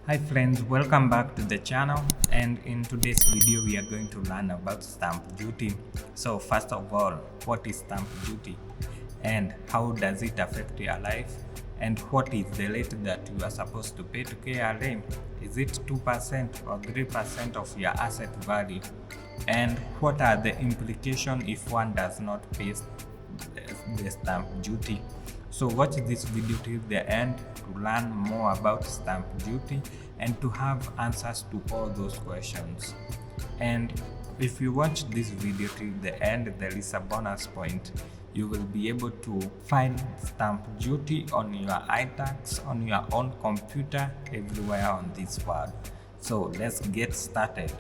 Hi friends, welcome back to the channel, and in today's video we are going to learn about stamp duty. So first of all, what is stamp duty and how does it affect your life, and what is the rate that you are supposed to pay to KRA? Is it 2% or 3% of your asset value? And what are the implications if one does not pay the stamp duty? So watch this video till the end to learn more about stamp duty and to have answers to all those questions. And if you watch this video till the end, there is a bonus point. You will be able to file stamp duty on your Itax, on your own computer, everywhere on this world. So let's get started.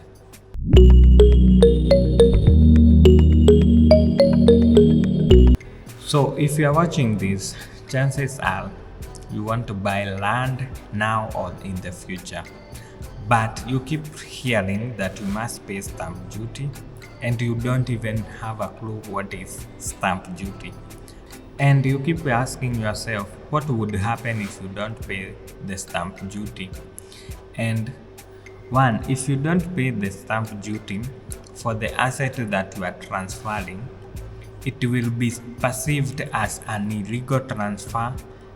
So if you are watching this, chances are you want to buy land now or in the future, but you keep hearing that you must pay stamp duty and you don't even have a clue what is stamp duty. And you keep asking yourself what would happen if you don't pay the stamp duty. And one, if you don't pay the stamp duty for the asset that you are transferring, it will be perceived as an illegal transfer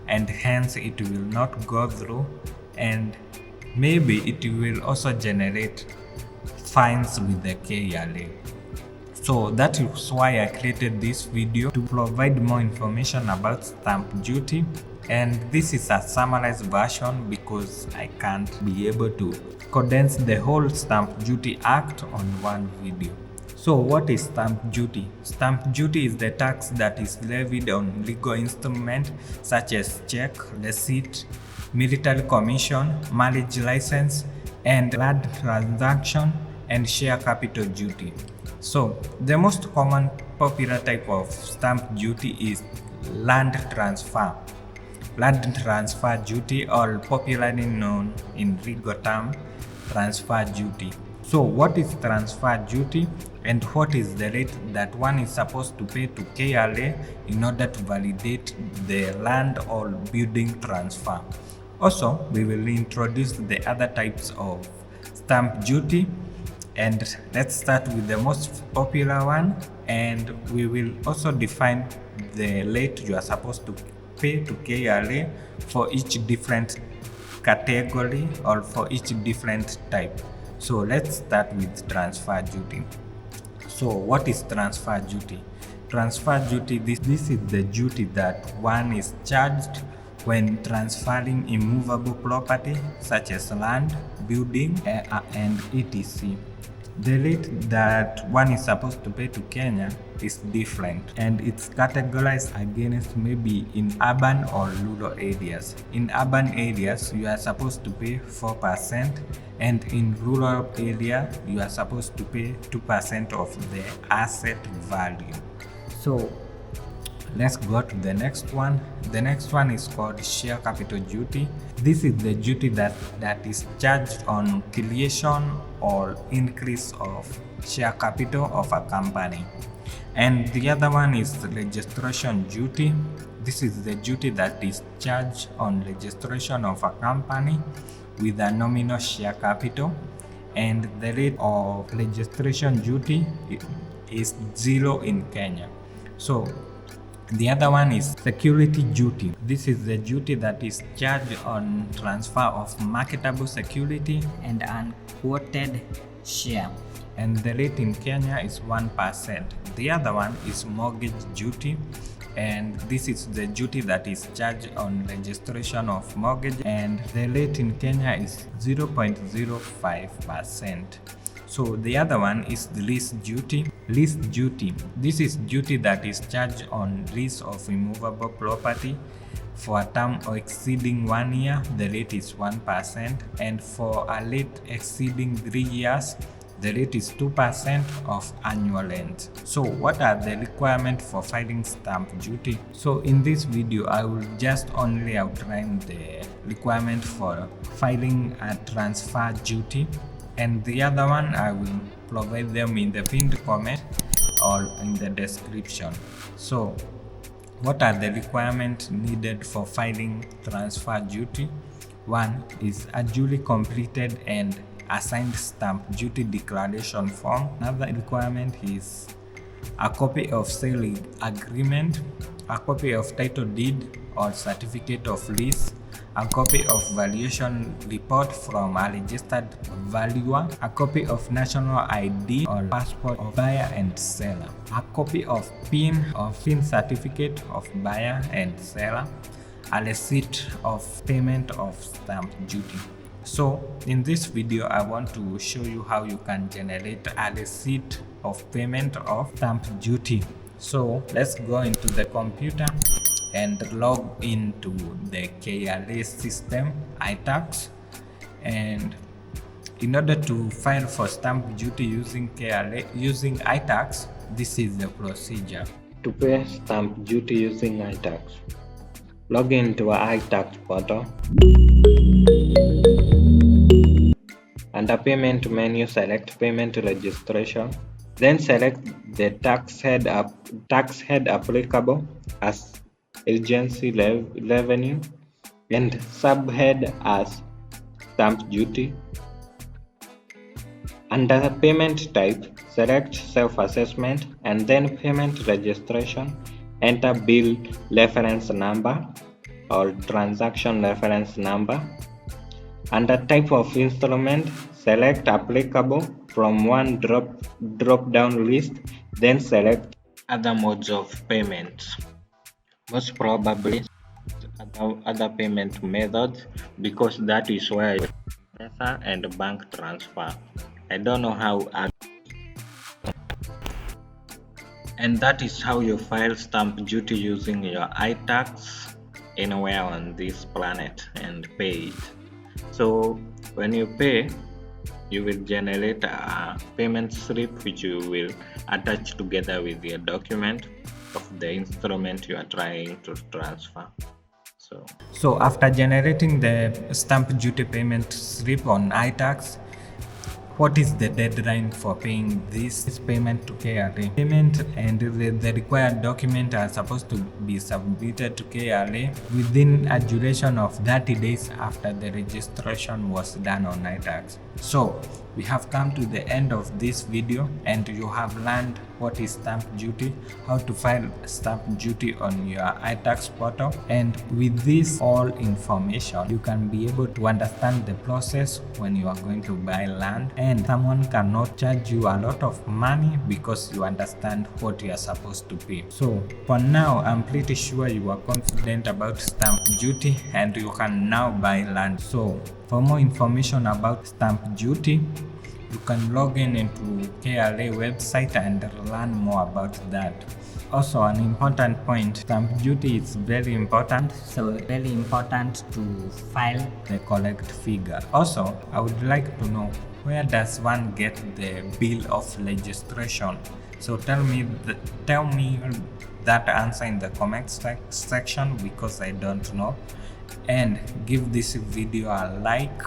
and hence it will not go through, and maybe it will also generate fines with the KRA. So that is why I created this video to provide more information about stamp duty, and this is a summarized version because I can't be able to condense the whole stamp duty act on one video. So what is stamp duty? Stamp duty is the tax that is levied on legal instruments such as check, receipt, military commission, marriage license, and land transaction and share capital duty. So the most common popular type of stamp duty is land transfer duty, or popularly known in legal term transfer duty. So what is transfer duty and what is the rate that one is supposed to pay to KRA in order to validate the land or building transfer? Also, we will introduce the other types of stamp duty, and let's start with the most popular one, and we will also define the rate you are supposed to pay to KRA for each different category or for each different type. So let's start with transfer duty. So what is transfer duty? Transfer duty, this is the duty that one is charged when transferring immovable property such as land, building, and etc. The rate that one is supposed to pay to Kenya is different, and it's categorized against maybe in urban or rural areas. In urban areas, you are supposed to pay 4%, and in rural area, you are supposed to pay 2% of the asset value. So let's go to the next one. The next one is called share capital duty. This is the duty that is charged on creation or increase of share capital of a company. And the other one is registration duty. This is the duty that is charged on registration of a company with a nominal share capital, and the rate of registration duty is 0 in Kenya. So the other one is security duty. This is the duty that is charged on transfer of marketable security and unquoted share, and the rate in Kenya is 1%. The other one is mortgage duty, and this is the duty that is charged on registration of mortgage, and the rate in Kenya is 0.05%. So the other one is the lease duty. Lease duty, this is duty that is charged on lease of immovable property for a term exceeding 1 year. The rate is 1%, and for a rate exceeding 3 years, the rate is 2% of annual rent. So what are the requirements for filing stamp duty? So in this video, I will just only outline the requirement for filing a transfer duty, and the other one I will provide them in the pinned comment or in the description. So what are the requirements needed for filing transfer duty? One is a duly completed and assigned stamp duty declaration form. Another requirement is a copy of sale agreement, a copy of title deed or certificate of lease, a copy of valuation report from a registered valuer, a copy of national ID or passport of buyer and seller, a copy of PIN or PIN certificate of buyer and seller, a receipt of payment of stamp duty. So in this video, I want to show you how you can generate a receipt of payment of stamp duty. So let's go into the computer and log into the KRA system, Itax. And in order to file for stamp duty using Itax, this is the procedure. To pay stamp duty using Itax, log into our Itax portal. Under payment menu, select payment registration. Then select the tax head applicable as agency revenue and subhead as stamp duty. Under payment type, select self-assessment and then payment registration. Enter bill reference number or transaction reference number. Under type of instrument, select applicable from one drop-down list, then select other modes of payment. Most probably other payment methods, because that is where PESA and bank transfer. I don't know how. And that is how you file stamp duty using your Itax anywhere on this planet and pay it. So when you pay, you will generate a payment slip which you will attach together with your document of the instrument you are trying to transfer. So after generating the stamp duty payment slip on Itax, what is the deadline for paying this payment to KRA? Payment and the required document are supposed to be submitted to KRA within a duration of 30 days after the registration was done on Itax. So we have come to the end of this video and you have learned what is stamp duty, how to file stamp duty on your Itax portal, and with this all information you can be able to understand the process when you are going to buy land, and someone cannot charge you a lot of money because you understand what you are supposed to pay. So for now, I'm pretty sure you are confident about stamp duty and you can now buy land. So for more information about stamp duty, you can log in into KRA website and learn more about that. Also, an important point, stamp duty is very important, so very important to file the correct figure. Also, I would like to know, where does one get the bill of registration? So tell me that answer in the comment section, because I don't know. And give this video a like,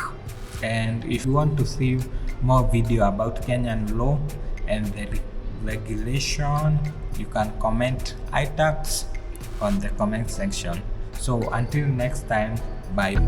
and if you want to see more video about Kenyan law and the regulation, you can comment Itax on the comment section. So until next time, bye.